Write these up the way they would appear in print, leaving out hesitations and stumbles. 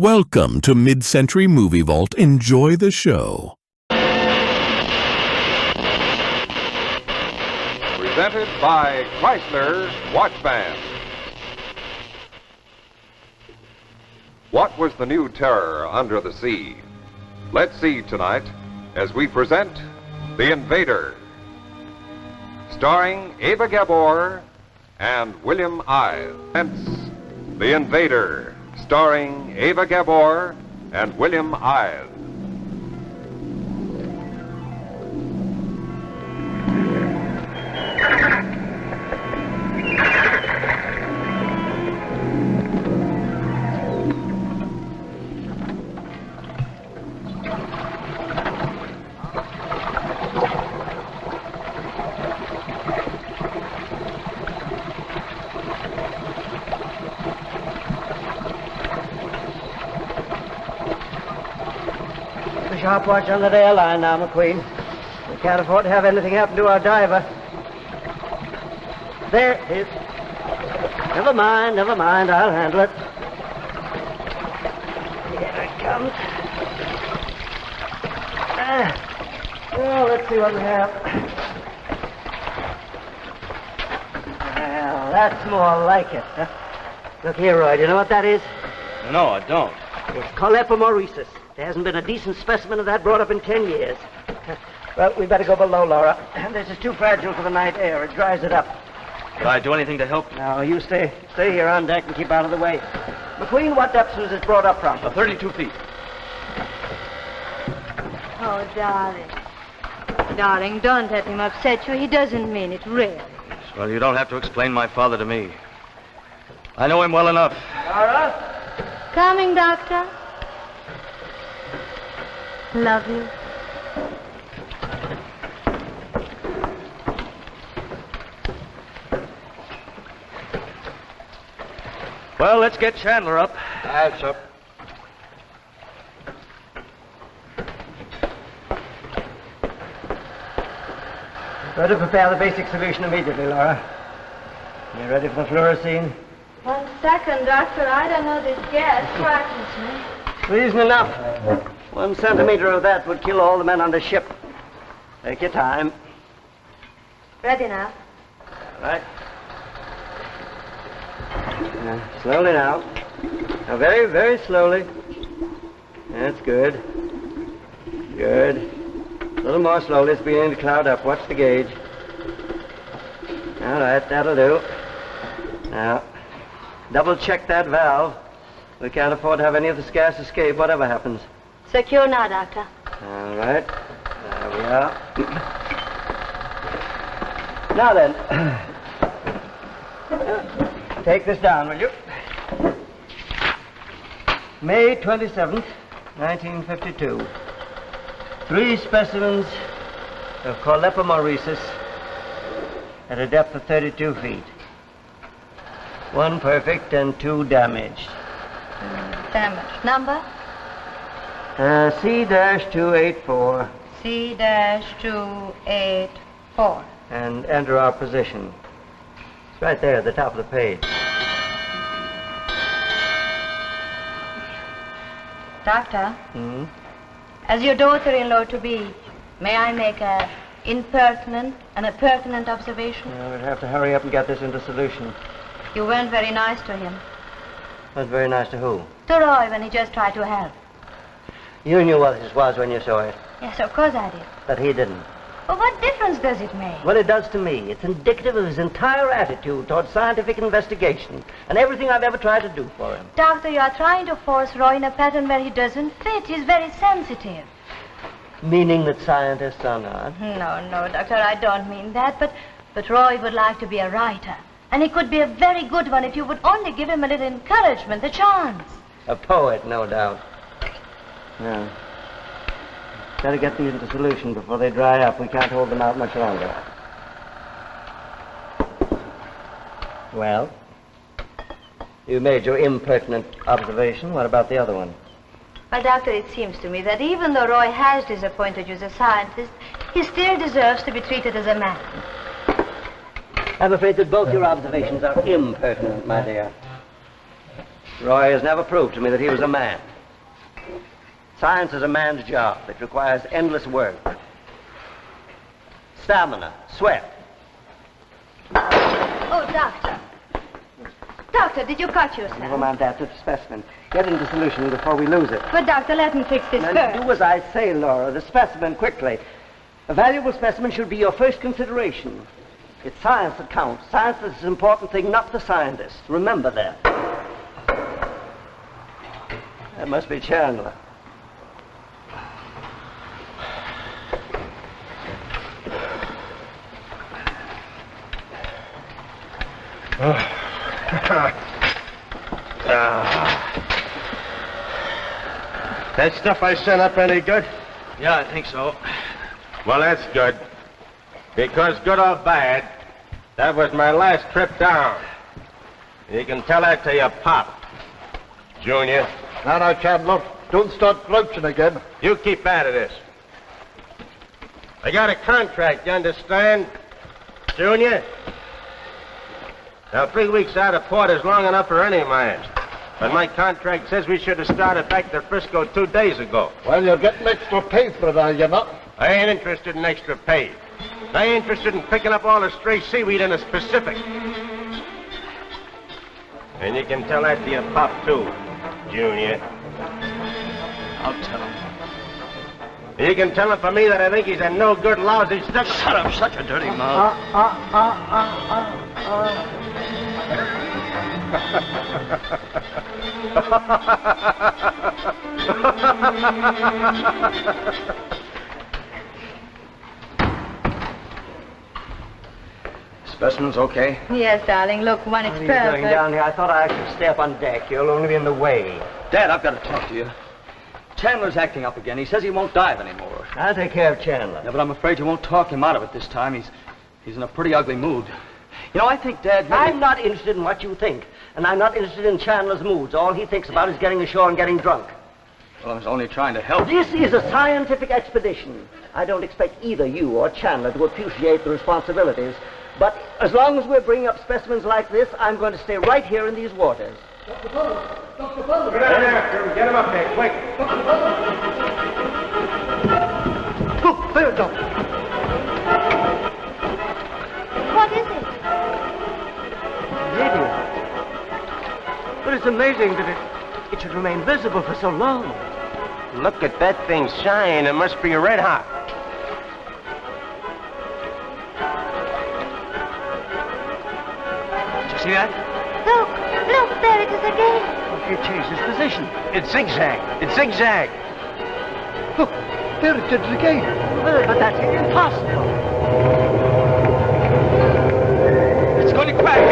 Welcome to Mid-Century Movie Vault. Enjoy the show. Presented by Chrysler Watch Band. What was the new terror under the sea? Let's see tonight as we present The Invader, starring Eva Gabor and William Eythe. Hence, The Invader, starring Eva Gabor and William Eythe. Sharp watch on the airline now, McQueen. We can't afford to have anything happen to our diver. There it is. Never mind, I'll handle it. Here it comes. Well, let's see what we have. Well, that's more like it. Huh? Look here, Roy, do you know what that is? No, I don't. It's Colepomoresis. There hasn't been a decent specimen of that brought up in 10 years. Well, we better go below, Laura. This is too fragile for the night air. It dries it up. Could I do anything to help? No, you stay here on deck and keep out of the way. McQueen, what depth was it brought up from? 32 feet. Oh, darling. Darling, don't let him upset you. He doesn't mean it, really. Well, you don't have to explain my father to me. I know him well enough. Laura? Coming, Doctor. Love you. Well, let's get Chandler up. That's up. Better prepare the basic solution immediately, Laura. You ready for the fluorescein? 1 second, Doctor. I don't know this gas frightens me. Reason enough. 1 centimeter of that would kill all the men on the ship. Take your time. Ready now. All right. Slowly now. Now, very, very slowly. That's good. Good. A little more slowly. It's beginning to cloud up. Watch the gauge. All right, that'll do. Now, double check that valve. We can't afford to have any of this gas escape, whatever happens. Secure now, Doctor. All right. There we are. Now then, take this down, will you? May 27th, 1952. 3 specimens of Colepomoresis at a depth of 32 feet. 1 perfect and 2 damaged. Damage. Number? C-284. C-284. And enter our position. It's right there at the top of the page. Doctor? As your daughter-in-law-to-be, may I make a impertinent and a pertinent observation? We'll have to hurry up and get this into solution. You weren't very nice to him. That's very nice to who? To Roy when he just tried to help. You knew what this was when you saw it. Yes, of course I did. But he didn't. Well, what difference does it make? Well, it does to me. It's indicative of his entire attitude toward scientific investigation and everything I've ever tried to do for him. Doctor, you are trying to force Roy in a pattern where he doesn't fit. He's very sensitive. Meaning that scientists are not? No, Doctor, I don't mean that. But Roy would like to be a writer. And he could be a very good one if you would only give him a little encouragement, a chance. A poet, no doubt. No. Better get these into solution before they dry up. We can't hold them out much longer. Well, you made your impertinent observation. What about the other one? Well, Doctor, it seems to me that even though Roy has disappointed you as a scientist, he still deserves to be treated as a man. I'm afraid that both your observations are impertinent, my dear. Roy has never proved to me that he was a man. Science is a man's job. It requires endless work. Stamina, sweat. Oh, Doctor. Doctor, did you cut yourself? Never mind that. It's a specimen. Get into solution before we lose it. But, Doctor, let me fix this Now, first. do as I say, Laura. The specimen, quickly. A valuable specimen should be your first consideration. It's science that counts. Science is the important thing, not the scientist. Remember that. That must be Chandler. That stuff I sent up any good? Yeah, I think so. Well, that's good. Because good or bad, that was my last trip down. You can tell that to your pop, Junior. Now, Chandler, don't start grouching again. You keep out of this. I got a contract, you understand, Junior? Now, 3 weeks out of port is long enough for any man. But my contract says we should have started back to Frisco 2 days ago. Well, you're getting extra pay for it, are you not? I ain't interested in extra pay. I ain't interested in picking up all the stray seaweed in the Pacific. And you can tell that to your pop, too, Junior. I'll tell him. You can tell him for me that I think he's a no-good, lousy stuff. Shut up, shut your dirty mouth. Specimen's okay? Yes, darling. Look, one, it's What are you perfect. doing down here? I thought I should stay up on deck. You'll only be in the way. Dad, I've got to talk to you. Chandler's acting up again. He says he won't dive anymore. I'll take care of Chandler. Yeah, but I'm afraid you won't talk him out of it this time. He's in a pretty ugly mood. You know, I think Dad maybe... I'm not interested in what you think. And I'm not interested in Chandler's moods. All he thinks about is getting ashore and getting drunk. Well, I was only trying to help. This is a scientific expedition. I don't expect either you or Chandler to appreciate the responsibilities. But as long as we're bringing up specimens like this, I'm going to stay right here in these waters. Get after him. Get him up there, quick. Look, there, Doctor. What is it? Idiot. But it's amazing that it should remain visible for so long. Look at that thing shine. It must be red hot. Did you see that? Look, there it is again. It changed its position. It's zigzag. It's zigzag. Look, there it did it again. But that's impossible. It's going to crash.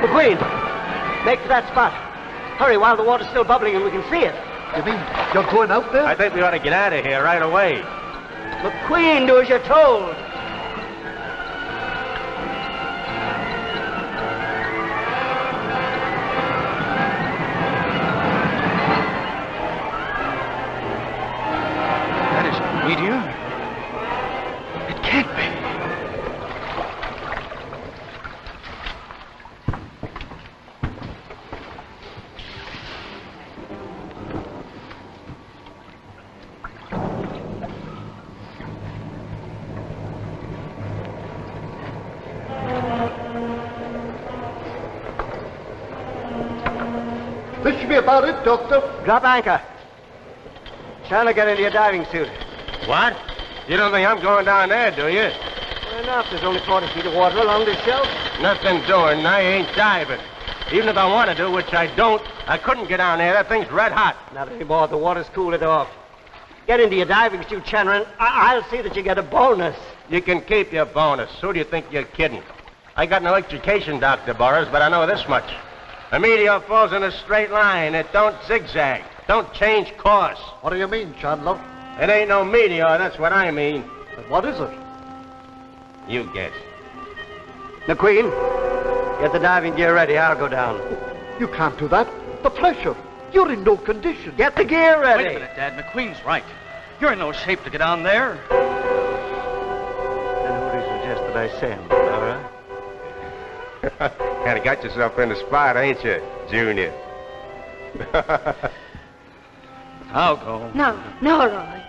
McQueen, make for that spot. Hurry while the water's still bubbling and we can see it. You mean you're going out there? I think we ought to get out of here right away. McQueen, do as you're told. That is a meteor. It can't be. This should be about it, Doctor. Drop anchor. Chandler, get into your diving suit. What? You don't think I'm going down there, do you? Fair enough. There's only 40 feet of water along this shelf. Nothing doing. I ain't diving. Even if I want to, which I don't, I couldn't get down there. That thing's red hot. Not anymore. The water's cooled it off. Get into your diving suit, Chandler, and I'll see that you get a bonus. You can keep your bonus. Who do you think you're kidding? I got no education, Dr. Burroughs, but I know this much. A meteor falls in a straight line. It don't zigzag. Don't change course. What do you mean, Chandler? It ain't no meteor, that's what I mean. But what is it? You guess. McQueen, get the diving gear ready. I'll go down. You can't do that. The pressure. You're in no condition. Get the gear ready. Wait a minute, Dad. McQueen's right. You're in no shape to get down there. Then who do you suggest that I send, Laura? Kind of got yourself in the spot, ain't you, Junior? I'll go. No, Roy.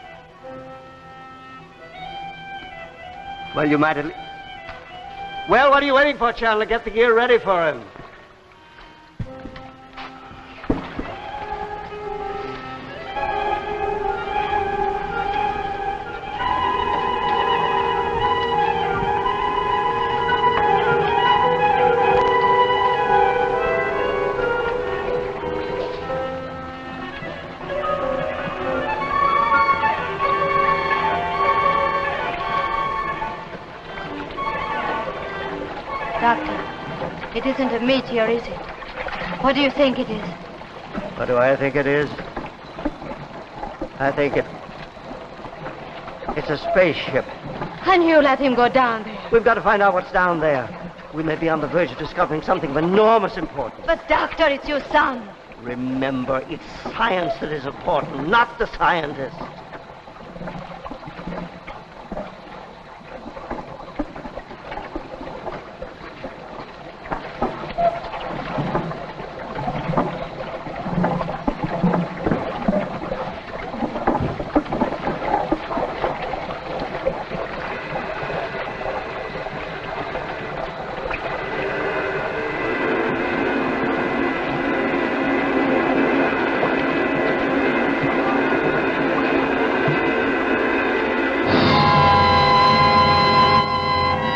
Well, you might have... Well, what are you waiting for, Chandler? Get the gear ready for him. Doctor, it isn't a meteor, is it? What do you think it is? What do I think it is? I think it's a spaceship. And you let him go down there. We've got to find out what's down there. We may be on the verge of discovering something of enormous importance. But, Doctor, it's your son. Remember, it's science that is important, not the scientists.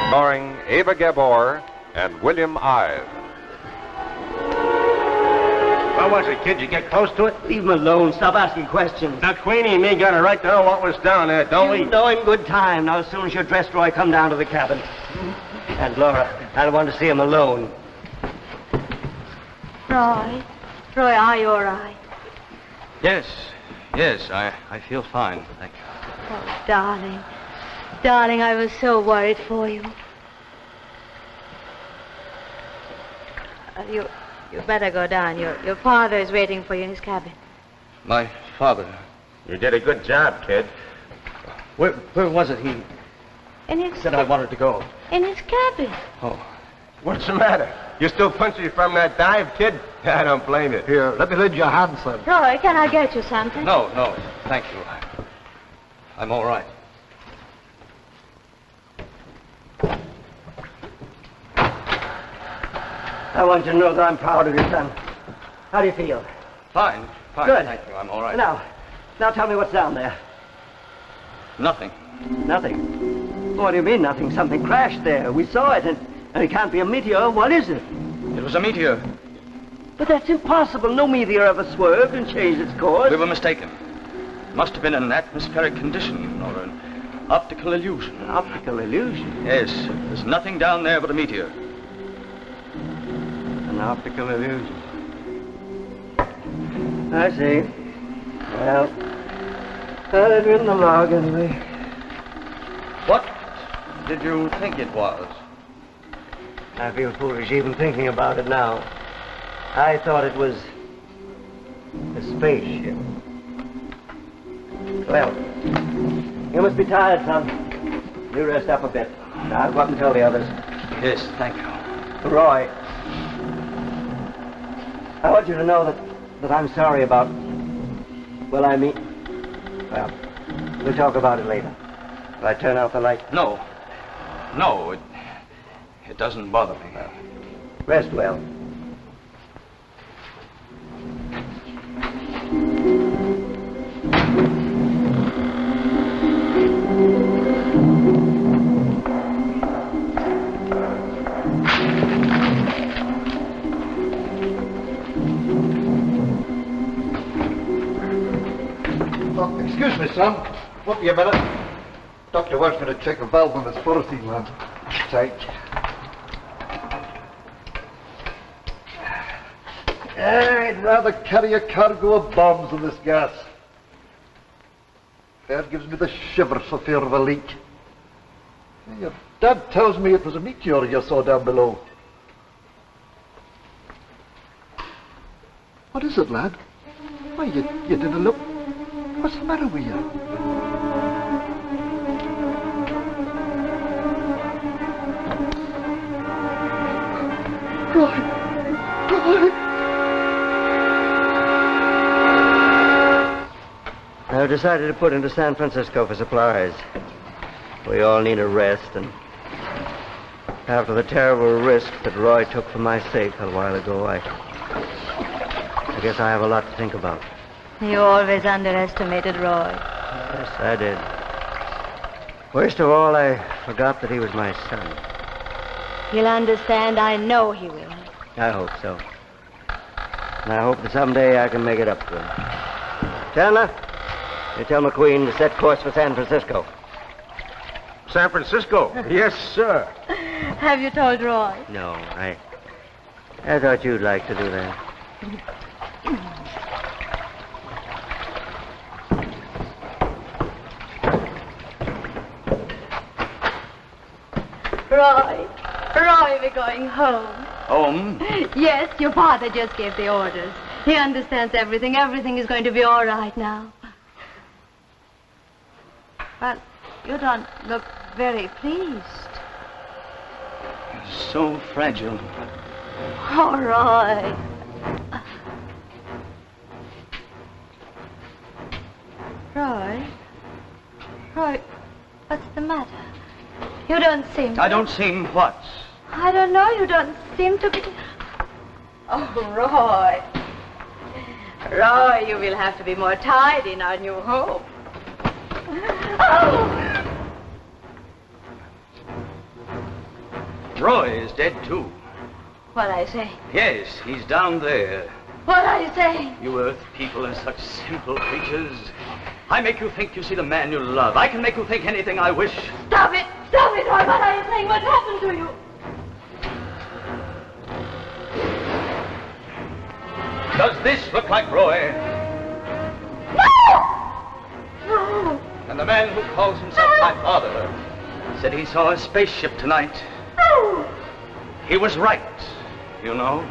Starring Eva Gabor and William Eythe. What was it, kid? You get close to it? Leave him alone. Stop asking questions. Now, Queenie and me got a right to know what was down there, don't we? You know in good time. Now, as soon as you're dressed, Roy, come down to the cabin. And Laura, I don't want to see him alone. Roy, are you all right? Yes, I feel fine, thank you. Oh, darling. Darling, I was so worried for you. You better go down. Your father is waiting for you in his cabin. My father. You did a good job, kid. Where was it? He In his said I wanted to go. In his cabin. Oh. What's the matter? You still punchy from that dive, kid? I don't blame you. Here, let me lend you a hand, son. Roy, can I get you something? No, thank you. I'm all right. I want you to know that I'm proud of you, son. How do you feel? Fine, Good. thank you. I'm all right. Now tell me what's down there. Nothing. Nothing. What do you mean, nothing? Something crashed there. We saw it, and it can't be a meteor. What is it? It was a meteor. But that's impossible. No meteor ever swerved and changed its course. We were mistaken. Must have been an atmospheric condition or an optical illusion. An optical illusion? Yes, there's nothing down there but a meteor. An optical illusion. I see. Well, it's in the log anyway. What did you think it was? I feel foolish even thinking about it now. I thought it was a spaceship. Well, you must be tired, son. You rest up a bit. Now, I'll go up and tell the others. Yes, thank you. Roy, I want you to know that I'm sorry about... Well, we'll talk about it later. Will I turn out the light? No, it doesn't bother me. Rest well. Oh, excuse me, son. Won't be a minute. Doctor wants me to check a valve on this kerosene lamp. Tight. I'd rather carry a cargo of bombs than this gas. That gives me the shivers for fear of a leak. Your dad tells me it was a meteor you saw down below. What is it, lad? Why, you didn't look... What's the matter with you? I've decided to put into San Francisco for supplies. We all need a rest, and after the terrible risk that Roy took for my sake a while ago, I guess I have a lot to think about. You always underestimated Roy. Yes, I did. Worst of all, I forgot that he was my son. He'll understand. I know he will. I hope so. And I hope that someday I can make it up to him. Chandler, you tell McQueen to set course for San Francisco. San Francisco? Yes, sir. Have you told Roy? No, I thought you'd like to do that. Roy, we're going home. Home? Yes, your father just gave the orders. He understands everything. Everything is going to be all right now. But you don't look very pleased. You're so fragile. Oh, Roy. Roy, what's the matter? You don't seem to... I don't seem what? I don't know. You don't seem to be... Oh, Roy. Roy, you will have to be more tidy in our new home. Oh! Roy is dead, too. What I say? Yes, he's down there. What are you saying? You Earth people are such simple creatures. I make you think you see the man you love. I can make you think anything I wish. Stop it, Roy. What are you saying? What happened to you? Does this look like Roy? No! And the man who calls himself my father said he saw a spaceship tonight. No! He was right, you know.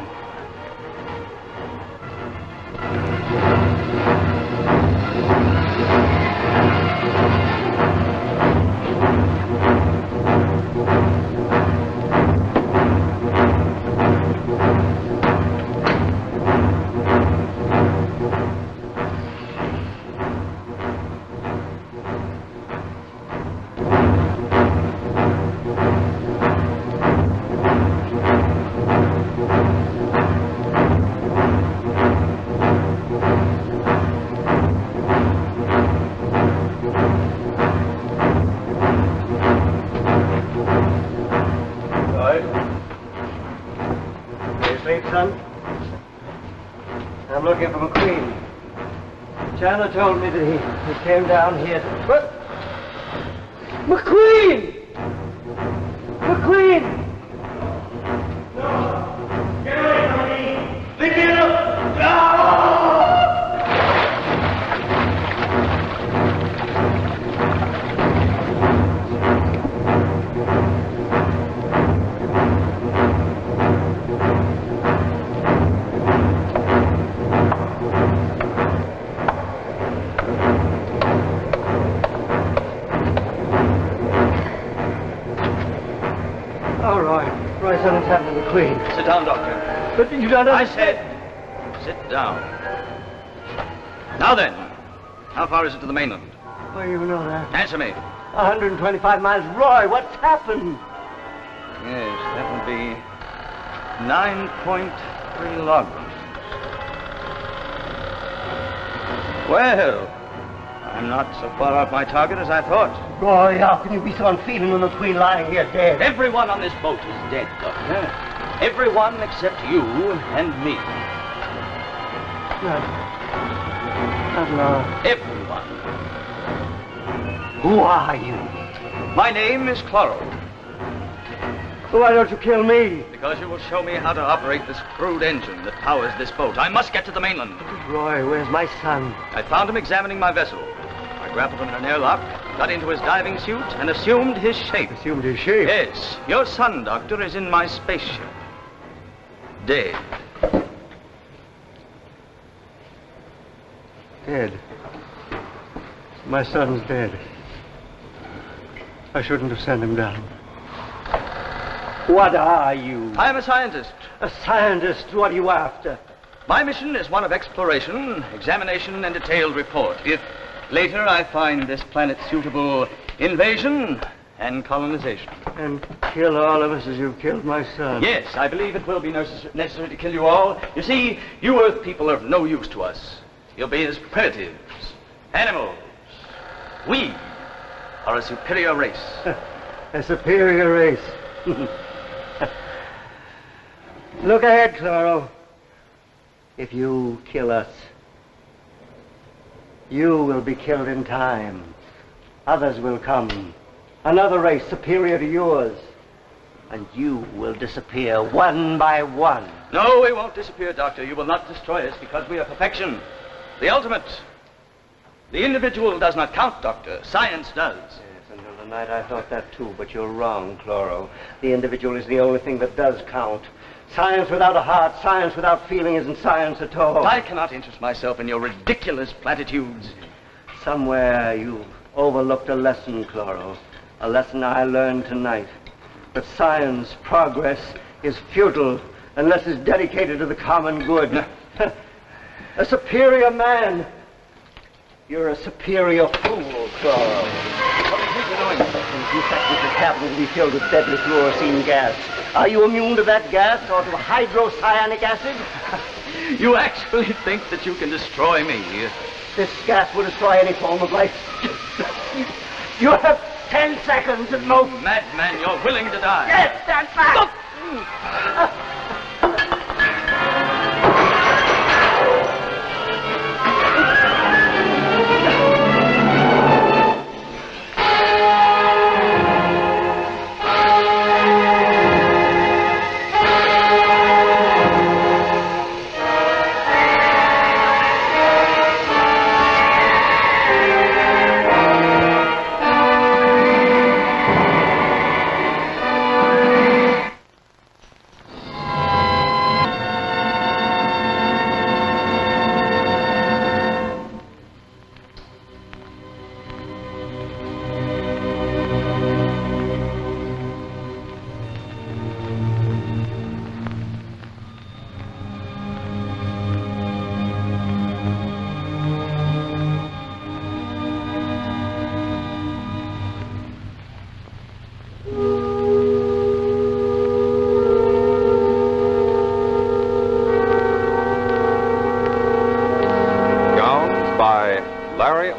I'm looking for McQueen. Chandler told me that he came down here. What? McQueen! McQueen! No! Get away from me! Leave me alone! No! Something's happened to McQueen. Sit down, Doctor. But you don't I understand. said, sit down. Now then, how far is it to the mainland? Oh, you know that. Answer me. 125 miles. Roy, what's happened? Yes, that would be 9.3 logarithms. Well, I'm not so far off my target as I thought. Roy, how can you be so unfeeling with McQueen lying here dead? Everyone on this boat is dead, Doctor. Everyone except you and me. Not Laura. Everyone. Who are you? My name is Chloro. Why don't you kill me? Because you will show me how to operate this crude engine that powers this boat. I must get to the mainland. Roy, where's my son? I found him examining my vessel. I grappled him in an airlock, got into his diving suit, and assumed his shape. Assumed his shape? Yes. Your son, Doctor, is in my spaceship. Dead. Dead. My son's dead. I shouldn't have sent him down. What are you? I am a scientist. A scientist? What are you after? My mission is one of exploration, examination, and detailed report. Later, I find this planet suitable invasion and colonization. And kill all of us as you've killed my son. Yes, I believe it will be necessary to kill you all. You see, you Earth people are of no use to us. You'll be as primitives, animals. We are a superior race. A superior race. Look ahead, Cloro. If you kill us, you will be killed in time. Others will come. Another race superior to yours. And you will disappear one by one. No, we won't disappear, Doctor. You will not destroy us because we are perfection. The ultimate. The individual does not count, Doctor. Science does. Yes, until tonight I thought that too, but you're wrong, Cloro. The individual is the only thing that does count. Science without a heart, science without feeling isn't science at all. I cannot interest myself in your ridiculous platitudes. Somewhere you've overlooked a lesson, Cloro. A lesson I learned tonight. That science, progress, is futile unless it's dedicated to the common good. A superior man. You're a superior fool, Cloro. What do you think you're doing? In fact, this capital will be filled with deadly fluorescein gas. Are you immune to that gas or to hydrocyanic acid? You actually think that you can destroy me? This gas will destroy any form of life. You have 10 seconds at most. Madman, you're willing to die. Yes, stand back.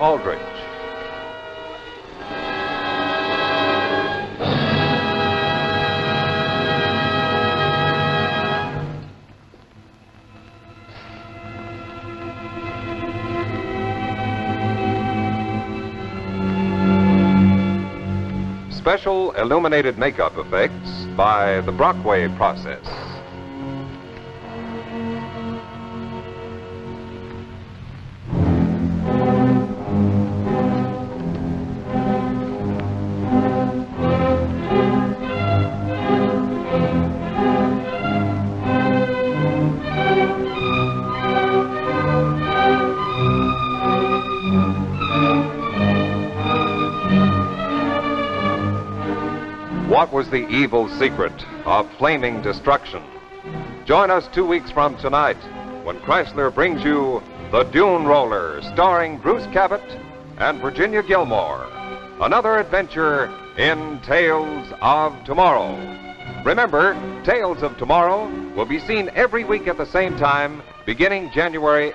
Aldrich. Special illuminated makeup effects by the Brockway process. What was the evil secret of flaming destruction? Join us 2 weeks from tonight when Chrysler brings you The Dune Roller, starring Bruce Cabot and Virginia Gilmore. Another adventure in Tales of Tomorrow. Remember, Tales of Tomorrow will be seen every week at the same time, beginning January